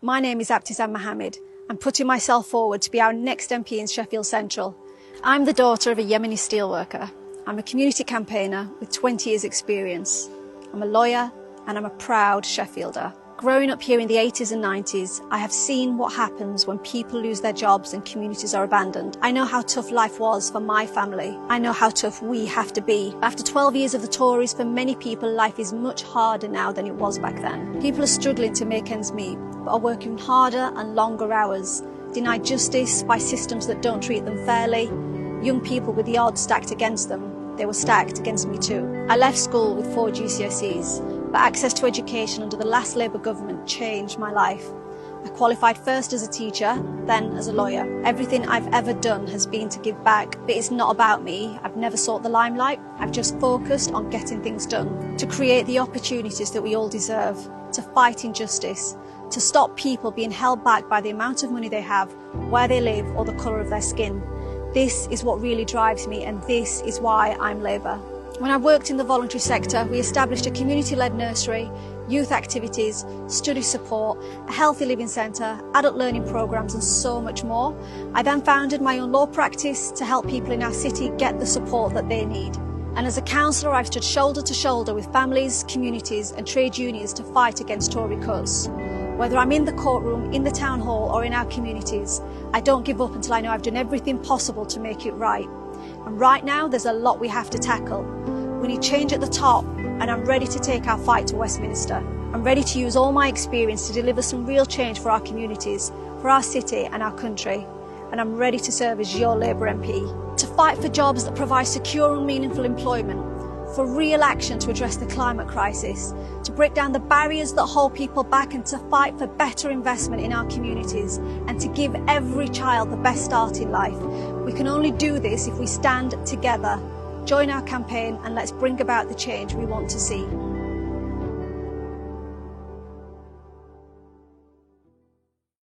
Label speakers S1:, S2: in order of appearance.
S1: My name is ابتسام محمد. I'm putting myself forward to be our next MP in Sheffield Central. I'm the daughter of a Yemeni steelworker. I'm a community campaigner with 20 years experience. I'm a lawyer and I'm a proud Sheffielder. Growing up here in the 80s and 90s, I have seen what happens when people lose their jobs and communities are abandoned. I know how tough life was for my family. I know how tough we have to be. After 12 years of the Tories, for many people, life is much harder now than it was back then. People are struggling to make ends meet, but are working harder and longer hours, denied justice by systems that don't treat them fairly. Young people with the odds stacked against them. They were stacked against me too. I left school with 4 GCSEs, but access to education under the last Labour government changed my life. I qualified first as a teacher, then as a lawyer. Everything I've ever done has been to give back, but it's not about me. I've never sought the limelight. I've just focused on getting things done, to create the opportunities that we all deserve, to fight injustice, to stop people being held back by the amount of money they have, where they live, or the colour of their skin. This is what really drives me, and this is why I'm Labour. When I worked in the voluntary sector, we established a community-led nursery, youth activities, study support, a healthy living centre, adult learning programmes and so much more. I then founded my own law practice to help people in our city get the support that they need. And as a councillor, I've stood shoulder to shoulder with families, communities and trade unions to fight against Tory cuts. Whether I'm in the courtroom, in the town hall or in our communities, I don't give up until I know I've done everything possible to make it right. And right now, there's a lot we have to tackle. We need change at the top, and I'm ready to take our fight to Westminster. I'm ready to use all my experience to deliver some real change for our communities, for our city and our country. And I'm ready to serve as your Labour MP. To fight for jobs that provide secure and meaningful employment, for real action to address the climate crisis, to break down the barriers that hold people back and to fight for better investment in our communities and to give every child the best start in life. We can only do this if we stand together. Join our campaign and let's bring about the change we want to see.